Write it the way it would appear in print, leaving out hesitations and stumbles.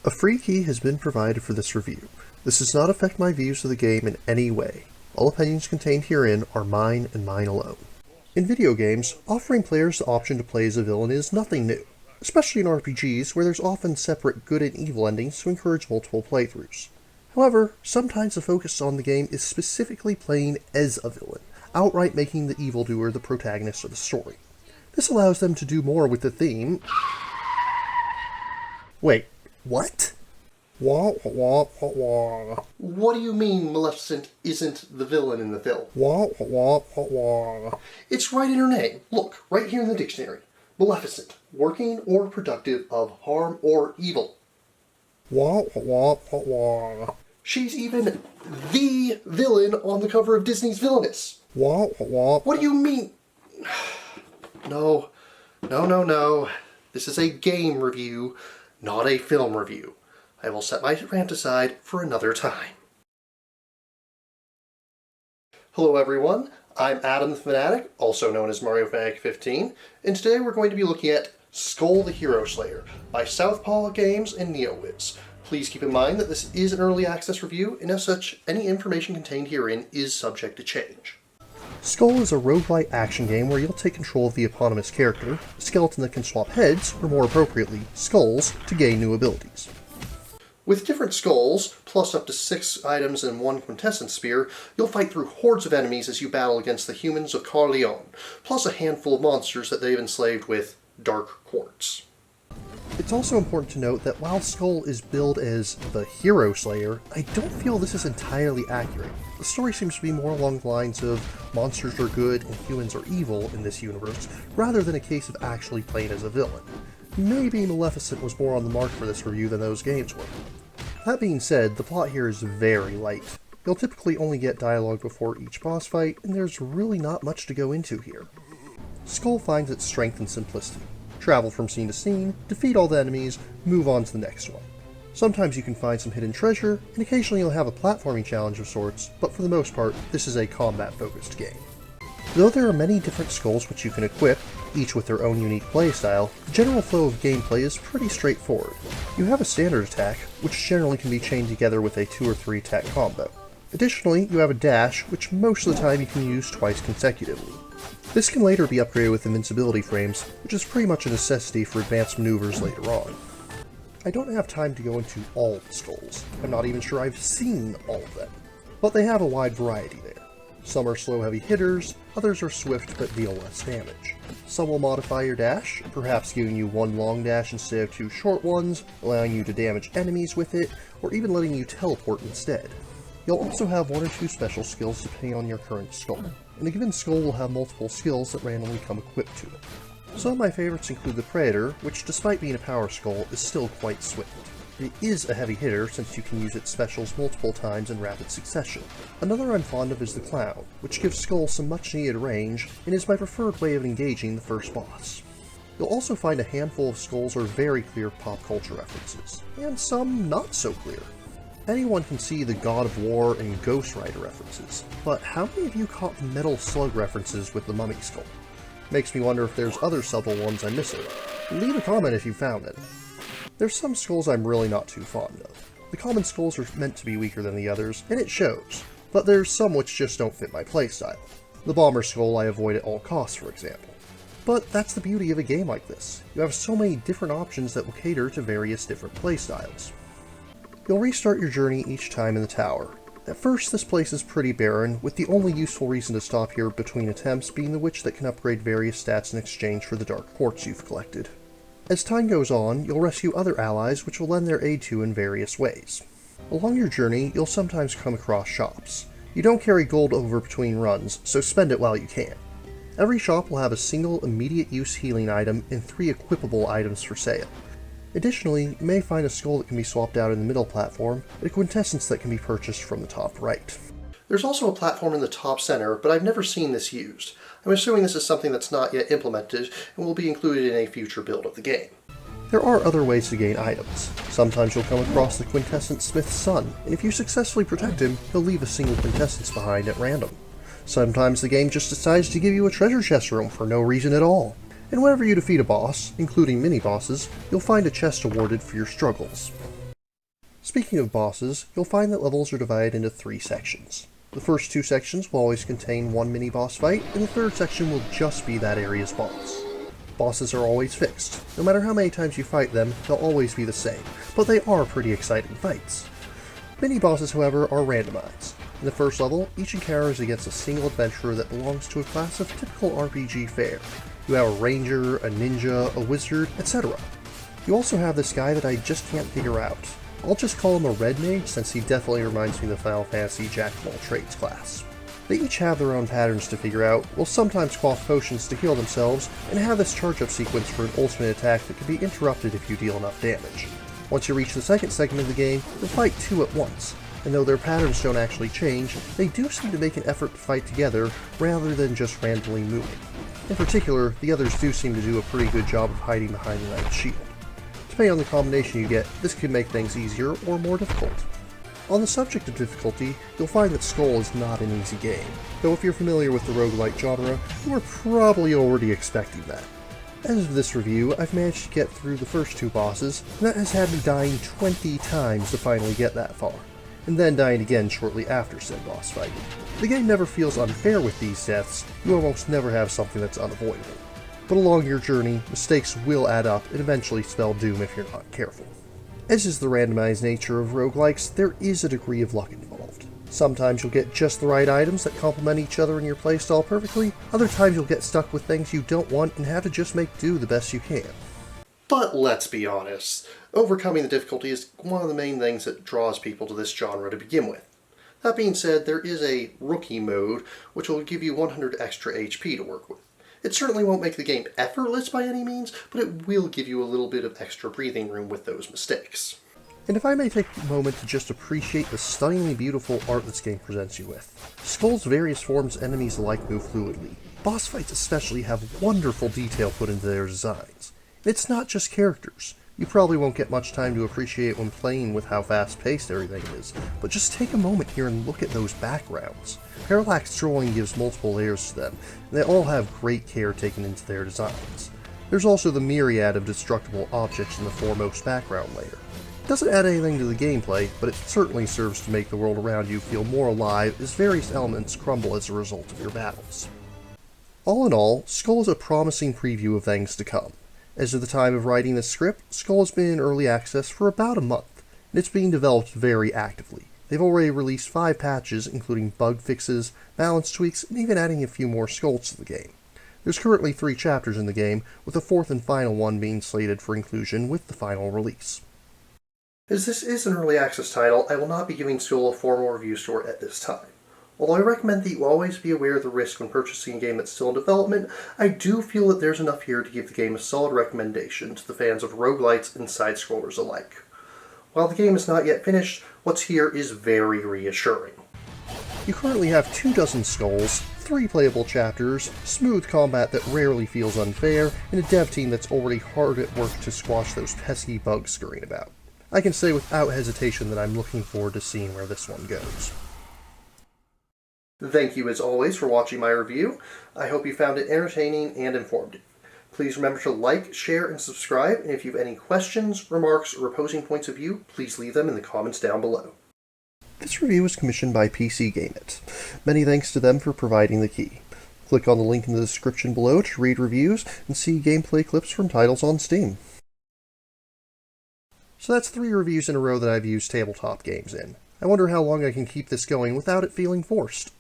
A free key has been provided for this review. This does not affect my views of the game in any way. All opinions contained herein are mine and mine alone. In video games, offering players the option to play as a villain is nothing new, especially in RPGs where there's often separate good and evil endings to encourage multiple playthroughs. However, sometimes the focus on the game is specifically playing as a villain, outright making the evildoer the protagonist of the story. This allows them to do more with the theme. Wait, what? What do you mean Maleficent isn't the villain in the film? It's right in her name. Look, right here in the dictionary. Maleficent, working or productive of harm or evil. She's even the villain on the cover of Disney's Villainous. What do you mean? No. This is a game review, not a film review. I will set my rant aside for another time. Hello everyone, I'm Adam the Fanatic, also known as Mario Fanatic 15, and today we're going to be looking at Skul the Hero Slayer by Southpaw Games and Neowiz. Please keep in mind that this is an early access review, and as such, any information contained herein is subject to change. Skul is a roguelite action game where you'll take control of the eponymous character, a skeleton that can swap heads, or more appropriately, skulls, to gain new abilities. With different skulls, plus up to 6 items and 1 quintessence spear, you'll fight through hordes of enemies as you battle against the humans of Corleone, plus a handful of monsters that they've enslaved with dark quartz. It's also important to note that while Skul is billed as the Hero Slayer, I don't feel this is entirely accurate. The story seems to be more along the lines of monsters are good and humans are evil in this universe, rather than a case of actually playing as a villain. Maybe Maleficent was more on the mark for this review than those games were. That being said, the plot here is very light. You'll typically only get dialogue before each boss fight, and there's really not much to go into here. Skul finds its strength in simplicity. Travel from scene to scene, defeat all the enemies, move on to the next one. Sometimes you can find some hidden treasure, and occasionally you'll have a platforming challenge of sorts, but for the most part, this is a combat-focused game. Though there are many different skulls which you can equip, each with their own unique playstyle, the general flow of gameplay is pretty straightforward. You have a standard attack, which generally can be chained together with a 2 or 3 attack combo. Additionally, you have a dash, which most of the time you can use twice consecutively. This can later be upgraded with invincibility frames, which is pretty much a necessity for advanced maneuvers later on. I don't have time to go into all the skulls. I'm not even sure I've seen all of them, but they have a wide variety there. Some are slow heavy hitters, others are swift but deal less damage. Some will modify your dash, perhaps giving you 1 long dash instead of 2 short ones, allowing you to damage enemies with it, or even letting you teleport instead. You'll also have 1 or 2 special skills depending on your current skull, and a given skull will have multiple skills that randomly come equipped to it. Some of my favorites include the Predator, which despite being a power skull is still quite swift. It is a heavy hitter since you can use its specials multiple times in rapid succession. Another I'm fond of is the Clown, which gives Skul some much needed range and is my preferred way of engaging the first boss. You'll also find a handful of skulls are very clear pop culture references, and some not so clear. Anyone can see the God of War and Ghost Rider references, but how many of you caught the Metal Slug references with the Mummy Skull? Makes me wonder if there's other subtle ones I'm missing. Leave a comment if you found it. There's some skulls I'm really not too fond of. The common skulls are meant to be weaker than the others, and it shows, but there's some which just don't fit my playstyle. The Bomber Skull I avoid at all costs, for example. But that's the beauty of a game like this. You have so many different options that will cater to various different playstyles. You'll restart your journey each time in the tower. At first, this place is pretty barren, with the only useful reason to stop here between attempts being the witch that can upgrade various stats in exchange for the dark quartz you've collected. As time goes on, you'll rescue other allies which will lend their aid to you in various ways. Along your journey, you'll sometimes come across shops. You don't carry gold over between runs, so spend it while you can. Every shop will have a single immediate use healing item and 3 equipable items for sale. Additionally, you may find a skull that can be swapped out in the middle platform, and a quintessence that can be purchased from the top right. There's also a platform in the top center, but I've never seen this used. I'm assuming this is something that's not yet implemented and will be included in a future build of the game. There are other ways to gain items. Sometimes you'll come across the quintessent Smith's son, and if you successfully protect him, he'll leave a single quintessence behind at random. Sometimes the game just decides to give you a treasure chest room for no reason at all. And whenever you defeat a boss, including mini-bosses, you'll find a chest awarded for your struggles. Speaking of bosses, you'll find that levels are divided into 3 sections. The first 2 sections will always contain one mini-boss fight, and the third section will just be that area's boss. Bosses are always fixed. No matter how many times you fight them, they'll always be the same, but they are pretty exciting fights. Mini-bosses, however, are randomized. In the first level, each encounter is against a single adventurer that belongs to a class of typical RPG fare. You have a ranger, a ninja, a wizard, etc. You also have this guy that I just can't figure out. I'll just call him a red mage since he definitely reminds me of the Final Fantasy Jack-of-all-trades class. They each have their own patterns to figure out, will sometimes quaff potions to heal themselves, and have this charge-up sequence for an ultimate attack that can be interrupted if you deal enough damage. Once you reach the second segment of the game, you'll fight 2 at once, and though their patterns don't actually change, they do seem to make an effort to fight together rather than just randomly moving. In particular, the others do seem to do a pretty good job of hiding behind the knight's shield. Depending on the combination you get, this can make things easier or more difficult. On the subject of difficulty, you'll find that Skul is not an easy game, though if you're familiar with the roguelite genre, you are probably already expecting that. As of this review, I've managed to get through the first 2 bosses, and that has had me dying 20 times to finally get that far, and then dying again shortly after said boss fight. The game never feels unfair with these deaths, you almost never have something that's unavoidable. But along your journey, mistakes will add up and eventually spell doom if you're not careful. As is the randomized nature of roguelikes, there is a degree of luck involved. Sometimes you'll get just the right items that complement each other in your playstyle perfectly, other times you'll get stuck with things you don't want and have to just make do the best you can. But let's be honest, overcoming the difficulty is one of the main things that draws people to this genre to begin with. That being said, there is a rookie mode, which will give you 100 extra HP to work with. It certainly won't make the game effortless by any means, but it will give you a little bit of extra breathing room with those mistakes. And if I may take a moment to just appreciate the stunningly beautiful art this game presents you with. Skul's various forms enemies alike move fluidly. Boss fights especially have wonderful detail put into their designs. And it's not just characters. You probably won't get much time to appreciate when playing with how fast-paced everything is, but just take a moment here and look at those backgrounds. Parallax scrolling gives multiple layers to them, and they all have great care taken into their designs. There's also the myriad of destructible objects in the foremost background layer. It doesn't add anything to the gameplay, but it certainly serves to make the world around you feel more alive as various elements crumble as a result of your battles. All in all, Skul is a promising preview of things to come. As of the time of writing this script, Skul has been in early access for about a month, and it's being developed very actively. They've already released 5 patches, including bug fixes, balance tweaks, and even adding a few more skulls to the game. There's currently 3 chapters in the game, with the 4th and final one being slated for inclusion with the final release. As this is an early access title, I will not be giving Skul a formal review score at this time. Although I recommend that you always be aware of the risk when purchasing a game that's still in development, I do feel that there's enough here to give the game a solid recommendation to the fans of roguelites and side-scrollers alike. While the game is not yet finished, what's here is very reassuring. You currently have 24 skulls, 3 playable chapters, smooth combat that rarely feels unfair, and a dev team that's already hard at work to squash those pesky bugs scurrying about. I can say without hesitation that I'm looking forward to seeing where this one goes. Thank you as always for watching my review. I hope you found it entertaining and informative. Please remember to like, share, and subscribe, and if you have any questions, remarks, or opposing points of view, please leave them in the comments down below. This review was commissioned by PC Game It. Many thanks to them for providing the key. Click on the link in the description below to read reviews and see gameplay clips from titles on Steam. So that's 3 reviews in a row that I've used tabletop games in. I wonder how long I can keep this going without it feeling forced.